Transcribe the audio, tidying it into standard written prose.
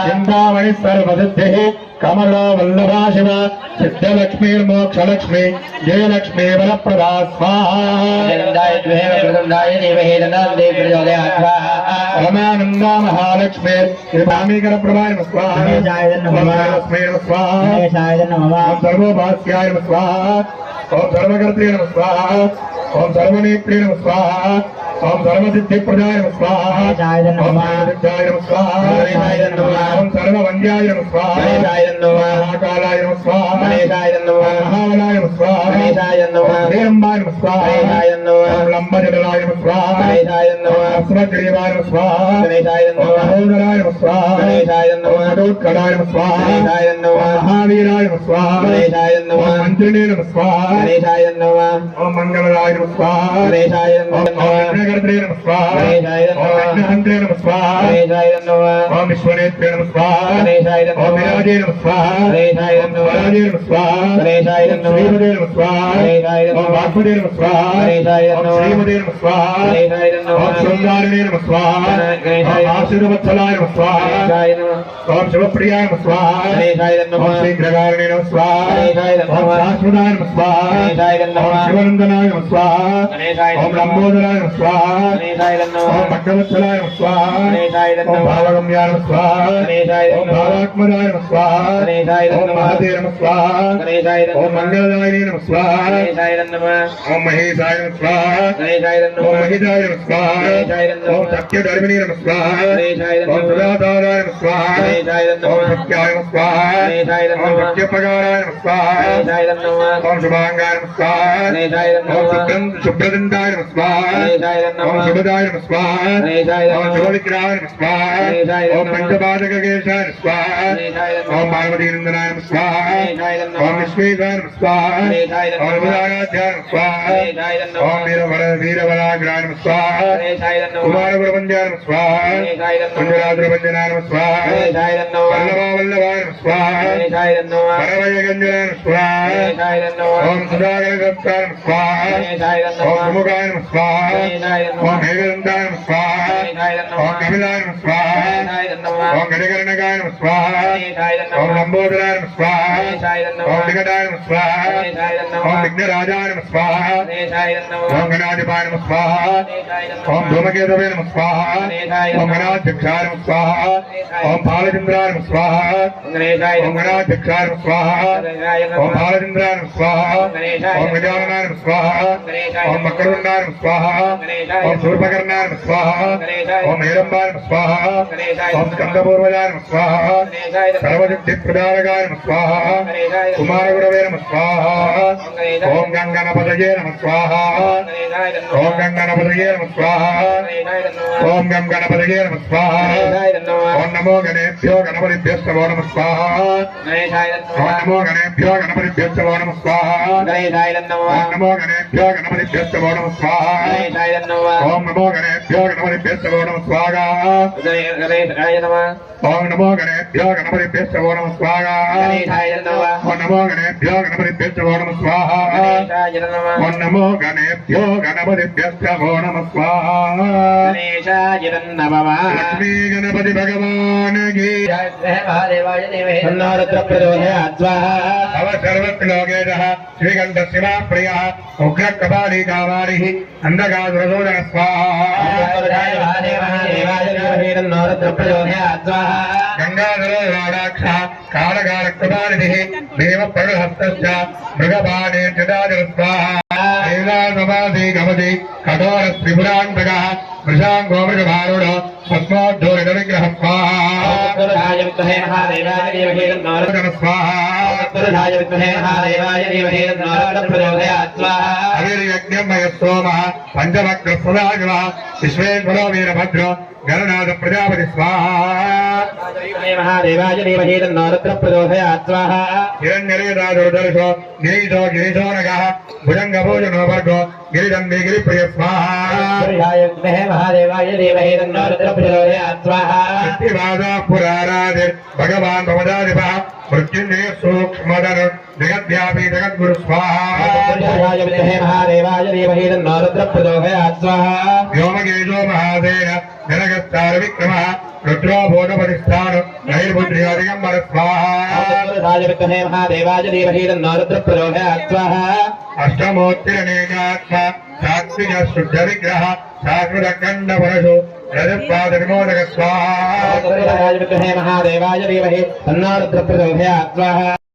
चिंतामणि सर्वसिद्धि कमलो वल्लभा शिव सिद्धलक्ष्मीर्मोक्षलक्ष्मी जयलक्ष्मी वरप्रदा स्वाहा महालक्ष्मी कृपामीकर प्रभाय स्वाहा सर्वोभास्याय स्वाहा ओम सर्वकर्त्रे नमः स्वाहा ओम सर्वनेत्रे नमः स्वाहा ओम सर्वसिद्धि प्रदाय नमः स्वाहा ओम सर्वसिद्धाय नमः स्वाहा ओम सर्ववन्द्याय नमः स्वाहा महाकालाय नमः स्वाहा महाबलाय नमः स्वाहा हेरम्बाय नमः स्वाहा ओम लंबजटाय नमः स्वाहा अस्मद्ग्रीवाय नमः स्वाहा ओम महोदराय नमः स्वाहा ओम नटोत्कटाय नमः स्वाहा महावीराय नमः स्वाहा ओम मंत्रिणे नमः स्वाहा ओम मंगलराय नमः स्वाहा ओम विघ्नकर्त्रे नमः स्वाहा ओम विघ्नहन्त्रे नमः स्वाहा ओम विश्वनेत्रे नमः स्वाहा ओम विराजे नमः स्वाहा ओम स्वराजे नमः स्वाहा ओम श्रीमते नमः स्वाहा ओम वाग्मते नमः स्वाहा ओम श्रीमते नमः स्वाहा ओम शृंगारिणे नमः स्वाहा ओम आशीर्वत्सलाय नमः स्वाहा ओम शिवप्रियाय नमः स्वाहा ओम शीघ्रकारिणे नमः स्वाहा ओम शाश्वताय नमः स्वाहा ओम शिवनंदनाय नमः स्वाहा ओम लंबोदराय नमः स्वाहा ओम भक्तवत्सलाय नमः स्वाहा ओम भावगम्याय नमः स्वाहा ओम भावात्मदाय नमः स्वाहा ओम महते नमः स्वाहा ओम मंगलदायिने नमः स्वाहा ओम महेशाय नमः स्वाहा ओम महिताय नमः स्वाहा ओम सत्यधर्मिणे नमः स्वाहा ओम सदाधाराय नमः स्वाहा ओम सत्याय नमः स्वाहा ओम सत्यप्रकाराय नमः स्वाहा ओम शुभांगाय नमः स्वाहा ओम शुभ्रदंताय नमः स्वाहा ओम शुभदाय नमः स्वाहा ओम शुभविग्रहाय नमः स्वाहा ओम पंचपादकेशाय नमः स्वाहा ओम पार्वतीनंदनाय नमः स्वाहा ओम विश्वेशाय नमः स्वाहा ओम विरागाध्याय नमः स्वाहा ओम वीरबलाग्राय नमः स्वाहा कुमारगुरुवन्द्याय नमः स्वाहा कुंजराजुरवन्द्यनाय नमः स्वाहा वल्लभाय नमः स्वाहा परवयगंजनाय नमः स्वाहा ओम सुधाकरगस्ताय नमः स्वाहा ओम सुमुखाय नमः स्वाहा ओम मेघदंताय नमः स्वाहा ओम कपिलाय नमः स्वाहा ओम गणकर्णकाय नमः स्वाहा ओम लंबोदराय नमः स्वाहा ओम विकटाय नमः स्वाहा ओम विघ्नराजाय नमः स्वाहा ओम गणाधिपाय नमः स्वाहा ओम धूमकेतवे नमः स्वाहा ओम गणाध्यक्षाय नमः स्वाहा ओम बालचंद्राय नमः स्वाहा ओम गणाध्यक्षाय नमः स्वाहा ओम बालचंद्राय नमः स्वाहा ओम गजाननाय नमः स्वाहा ओम मकरदंडाय नमः स्वाहा ओम शूर्पकर्णाय नमः स्वाहा ओम हेरंबाय नमः स्वाहा ओम स्कंदपूर्वजाय नमः स्वाहा सर्वसिद्धिप्रदायकाय नमः स्वाहा कुमारगुरवे नमः स्वाहा ओम गंगणपतये नमः स्वाहा ओम गंगणपतये नमः स्वाहा ओम गंगणपतये नमः स्वाहा ओम नमो गणेभ्यो गणपतिभ्यो नमः स्वाहा ओम नमो गणेभ्यो गणपतिभ्यो नमः स्वाहा ओम नमो गणेभ्यो गणपतिभ्यो नमः स्वाहा ओम नमो गणेभ्यो गणपतिभ्यो नमः स्वाहा ओम नमो गणेभ्यो गणपतिभ्यो नमः स्वाहा ओम नमो गणेभ्यो गणपतिभ्यो नमः स्वाहा ओम नमो गणेभ्यो गणपतिभ्यो नमः स्वाहा लक्ष्मी गणपति भगवान की सर्वलोकेशः श्रीकंठ शिवा प्रियः उग्र कपाली कामारिः अंधकासुरसोदर स्वाहा गंगाधरो राडाक्षः कालकालकृपानिधिः देव प्रणहस्तश्च मृगपाणे जटाजल स्वाहा लीलासमाधि गमति कठोर त्रिपुरान्तकः वृषांगो मृगभारूढ पद्मोद्धूरितविग्रह स्वाहा अभिर्यज्ञमय सोमः पंचभक्तसदाशिवः विश्वेश्वरो वीरभद्रो गणनाथ प्रजापति स्वाहा हिरण्यरेदादुर्दर्शो गिरीशो गिरीशो नगः भुजंगभोजनो वर्गो गिरिदम्बे गिरिप्रिय स्वाहा महाविषाय विद्महे महादेवाय धीमहि तन्नो रुद्रः प्रचोदयात् स्वाहा सत्यवादा पुराराधिर भगवान भवदादिपः मृत्युंजय सूक्ष्मदर जगद्व्यापी जगद्गुरु स्वाहा महाविषाय विद्महे महादेवाय धीमहि तन्नो रुद्रः प्रचोदयात् स्वाहा व्योमकेशो महासेन जनगस्तार विक्रमः रुद्रो बोधपतिष्ठान नैर्बुद्धियादिगम्बर स्वाहा महाविषाय विद्महे महादेवाय धीमहि तन्नो रुद्रः प्रचोदयात् स्वाहा अष्टमोत्तिरनेकात्मा सात्विक शुद्ध विग्रह शाश्वत खंड परशु रजत्पाद विमोदक स्वाहा महादेवाय धीमहि तन्नो रुद्रः प्रचोदयात् स्वाहा